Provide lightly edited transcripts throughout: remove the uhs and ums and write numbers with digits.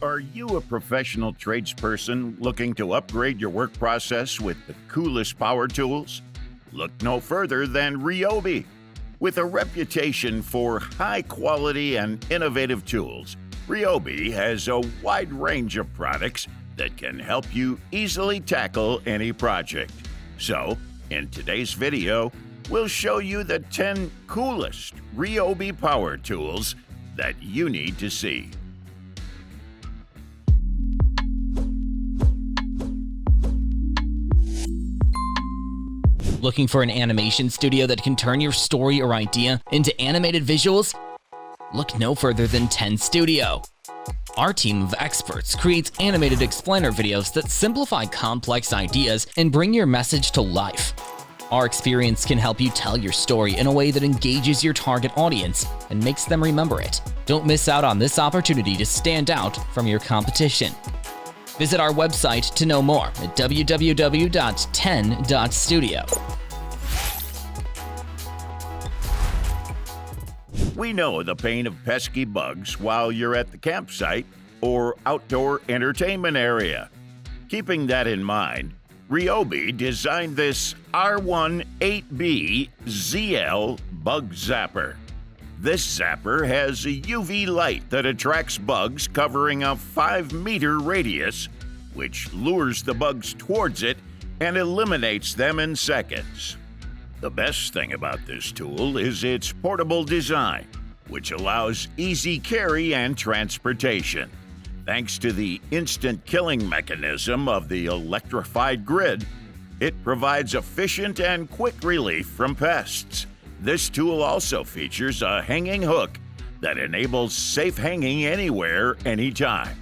Are you a professional tradesperson looking to upgrade your work process with the coolest power tools? Look no further than Ryobi. With a reputation for high quality and innovative tools, Ryobi has a wide range of products that can help you easily tackle any project. So, in today's video, we'll show you the 10 coolest Ryobi power tools that you need to see. Looking for an animation studio that can turn your story or idea into animated visuals? Look no further than 10 Studio. Our team of experts creates animated explainer videos that simplify complex ideas and bring your message to life. Our experience can help you tell your story in a way that engages your target audience and makes them remember it. Don't miss out on this opportunity to stand out from your competition. Visit our website to know more at www.10.studio. We know the pain of pesky bugs while you're at the campsite or outdoor entertainment area. Keeping that in mind, Ryobi designed this R18B ZL Bug Zapper. This zapper has a UV light that attracts bugs covering a 5-meter radius, which lures the bugs towards it and eliminates them in seconds. The best thing about this tool is its portable design, which allows easy carry and transportation. Thanks to the instant killing mechanism of the electrified grid, it provides efficient and quick relief from pests. This tool also features a hanging hook that enables safe hanging anywhere, anytime.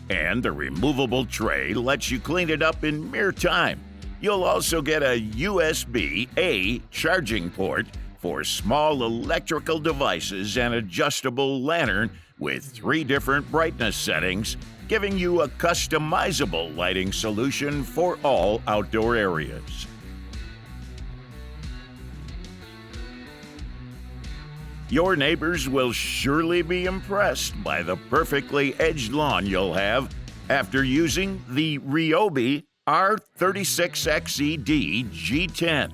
And the removable tray lets you clean it up in mere time. You'll also get a USB-A charging port for small electrical devices and adjustable lantern with 3 different brightness settings, giving you a customizable lighting solution for all outdoor areas. Your neighbors will surely be impressed by the perfectly edged lawn you'll have after using the Ryobi R36XED G10.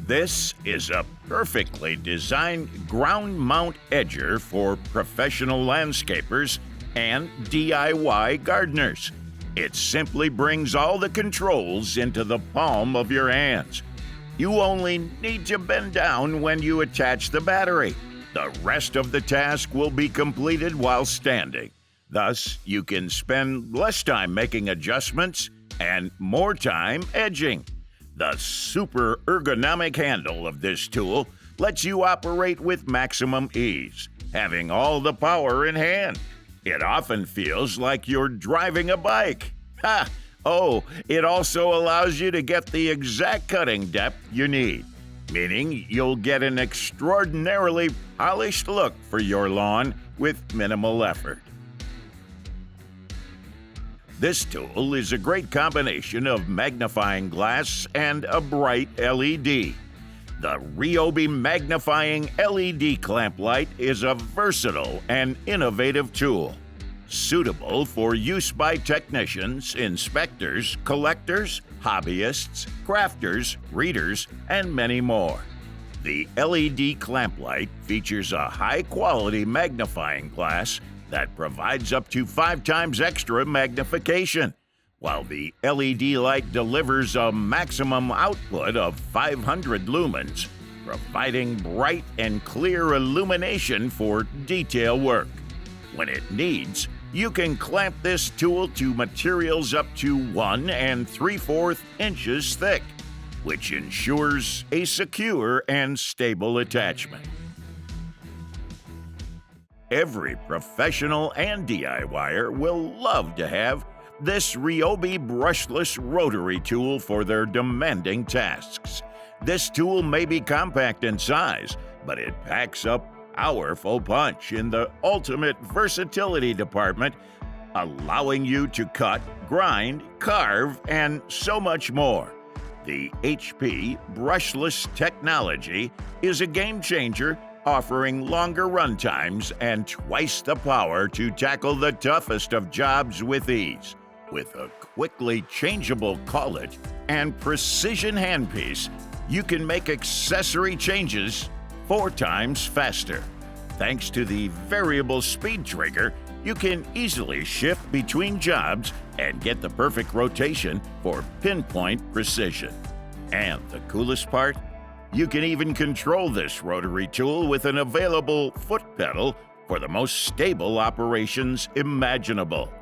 This is a perfectly designed ground mount edger for professional landscapers and DIY gardeners. It simply brings all the controls into the palm of your hands. You only need to bend down when you attach the battery. The rest of the task will be completed while standing. Thus, you can spend less time making adjustments and more time edging. The super ergonomic handle of this tool lets you operate with maximum ease, having all the power in hand. It often feels like you're driving a bike. Ha! Oh, it also allows you to get the exact cutting depth you need, meaning you'll get an extraordinarily polished look for your lawn with minimal effort. This tool is a great combination of magnifying glass and a bright LED. The Ryobi Magnifying LED Clamp Light is a versatile and innovative tool, suitable for use by technicians, inspectors, collectors, hobbyists, crafters, readers, and many more. The LED clamp light features a high-quality magnifying glass that provides up to 5 times extra magnification, while the LED light delivers a maximum output of 500 lumens, providing bright and clear illumination for detail work. When it needs, you can clamp this tool to materials up to 1 3/4 inches thick, which ensures a secure and stable attachment. Every professional and DIYer will love to have this Ryobi brushless rotary tool for their demanding tasks. This tool may be compact in size, but it packs up powerful punch in the ultimate versatility department, allowing you to cut, grind, carve, and so much more. The HP brushless technology is a game changer offering longer run times and twice the power to tackle the toughest of jobs with ease. With a quickly changeable collet and precision handpiece, you can make accessory changes 4 times faster. Thanks to the variable speed trigger, you can easily shift between jobs and get the perfect rotation for pinpoint precision. And the coolest part? You can even control this rotary tool with an available foot pedal for the most stable operations imaginable.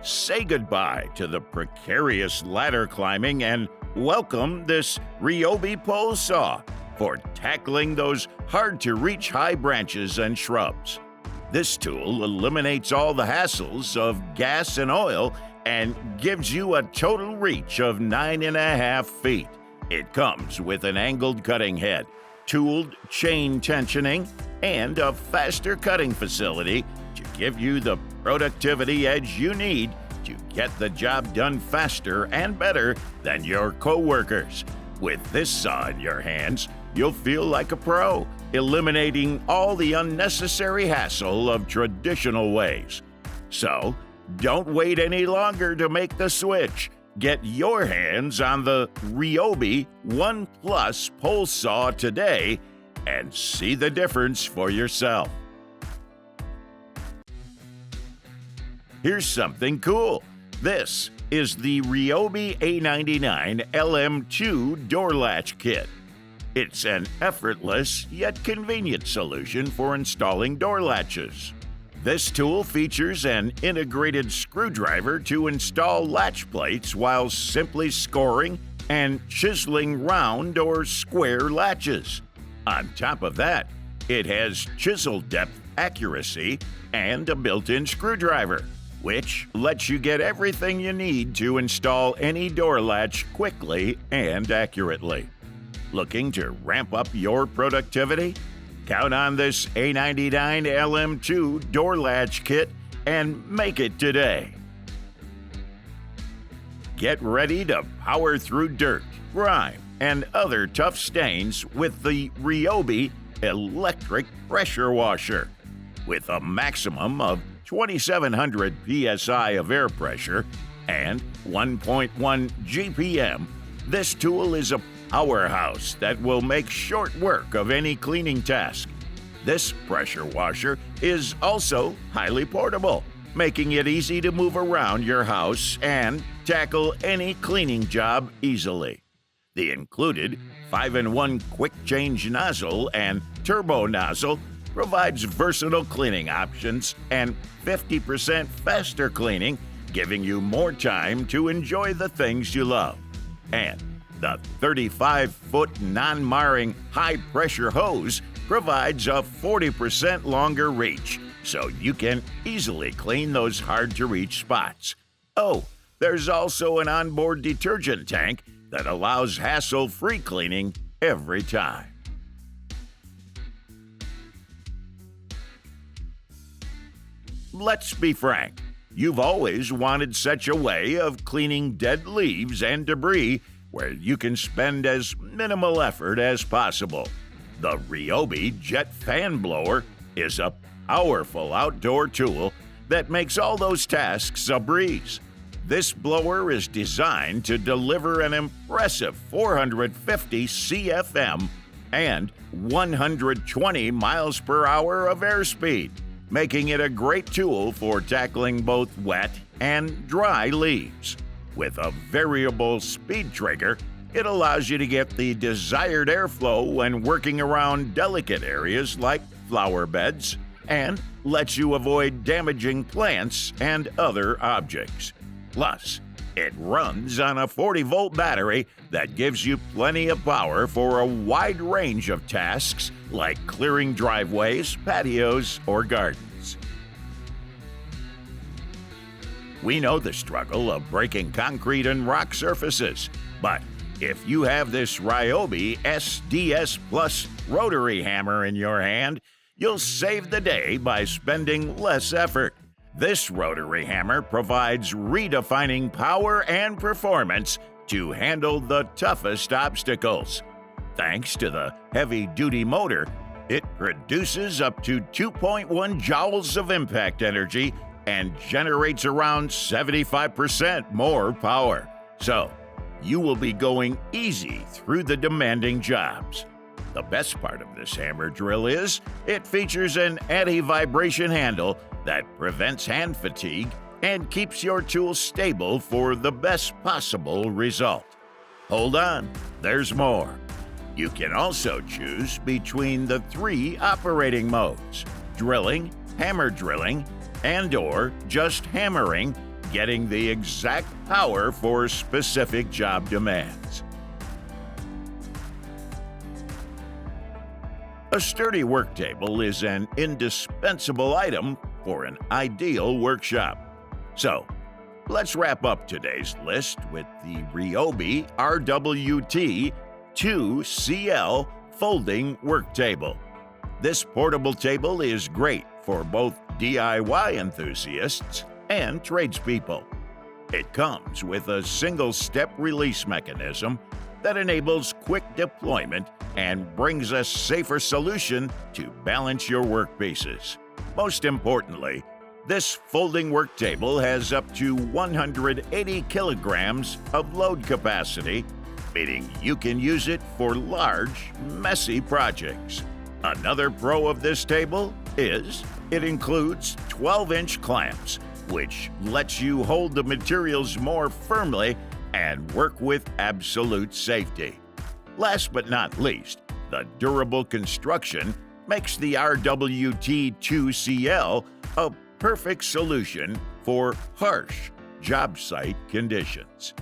Say goodbye to the precarious ladder climbing and welcome this Ryobi pole saw for tackling those hard-to-reach high branches and shrubs. This tool eliminates all the hassles of gas and oil and gives you a total reach of 9.5 feet. It comes with an angled cutting head, tooled chain tensioning, and a faster cutting facility to give you the productivity edge you need to get the job done faster and better than your co-workers. With this saw in your hands, you'll feel like a pro, eliminating all the unnecessary hassle of traditional ways. So, don't wait any longer to make the switch. Get your hands on the Ryobi One Plus pole saw today and see the difference for yourself. Here's something cool. This is the Ryobi A99 LM2 door latch kit. It's an effortless yet convenient solution for installing door latches. This tool features an integrated screwdriver to install latch plates while simply scoring and chiseling round or square latches. On top of that, it has chisel depth accuracy and a built-in screwdriver, which lets you get everything you need to install any door latch quickly and accurately. Looking to ramp up your productivity? Count on this A99 LM2 door latch kit and make it today. Get ready to power through dirt, grime, and other tough stains with the Ryobi electric pressure washer. With a maximum of 2,700 psi of air pressure and 1.1 GPM, this tool is a powerhouse that will make short work of any cleaning task. This pressure washer is also highly portable, making it easy to move around your house and tackle any cleaning job easily. The included 5-in-1 quick change nozzle and turbo nozzle provides versatile cleaning options and 50% faster cleaning, giving you more time to enjoy the things you love. And the 35-foot non-marring high-pressure hose provides a 40% longer reach, so you can easily clean those hard-to-reach spots. Oh, there's also an onboard detergent tank that allows hassle-free cleaning every time. Let's be frank, you've always wanted such a way of cleaning dead leaves and debris where you can spend as minimal effort as possible. The Ryobi Jet Fan Blower is a powerful outdoor tool that makes all those tasks a breeze. This blower is designed to deliver an impressive 450 CFM and 120 miles per hour of airspeed, making it a great tool for tackling both wet and dry leaves. With a variable speed trigger, it allows you to get the desired airflow when working around delicate areas like flower beds and lets you avoid damaging plants and other objects. Plus, it runs on a 40-volt battery that gives you plenty of power for a wide range of tasks like clearing driveways, patios, or gardens. We know the struggle of breaking concrete and rock surfaces, but if you have this Ryobi SDS Plus rotary hammer in your hand, you'll save the day by spending less effort. This rotary hammer provides redefining power and performance to handle the toughest obstacles. Thanks to the heavy-duty motor, it produces up to 2.1 joules of impact energy and generates around 75% more power. So, you will be going easy through the demanding jobs. The best part of this hammer drill is it features an anti-vibration handle that prevents hand fatigue and keeps your tool stable for the best possible result. Hold on, there's more. You can also choose between the 3 operating modes: drilling, hammer drilling, and/or just hammering, getting the exact power for specific job demands. A sturdy work table is an indispensable item for an ideal workshop. So, let's wrap up today's list with the Ryobi RWT 2CL folding work table. This portable table is great for both DIY enthusiasts and tradespeople. It comes with a single-step release mechanism that enables quick deployment and brings a safer solution to balance your workpieces. Most importantly, this folding work table has up to 180 kilograms of load capacity, meaning you can use it for large, messy projects. Another pro of this table is it includes 12-inch clamps, which lets you hold the materials more firmly and work with absolute safety. Last but not least, the durable construction makes the RWT2CL a perfect solution for harsh job site conditions.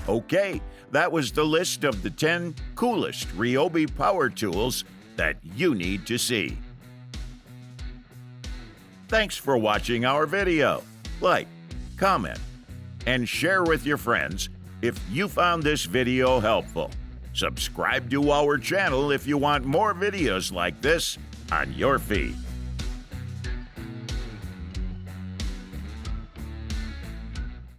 Okay, that was the list of the 10 coolest Ryobi Power Tools that you need to see. Thanks for watching our video. Like, comment, and share with your friends if you found this video helpful. Subscribe to our channel if you want more videos like this on your feed.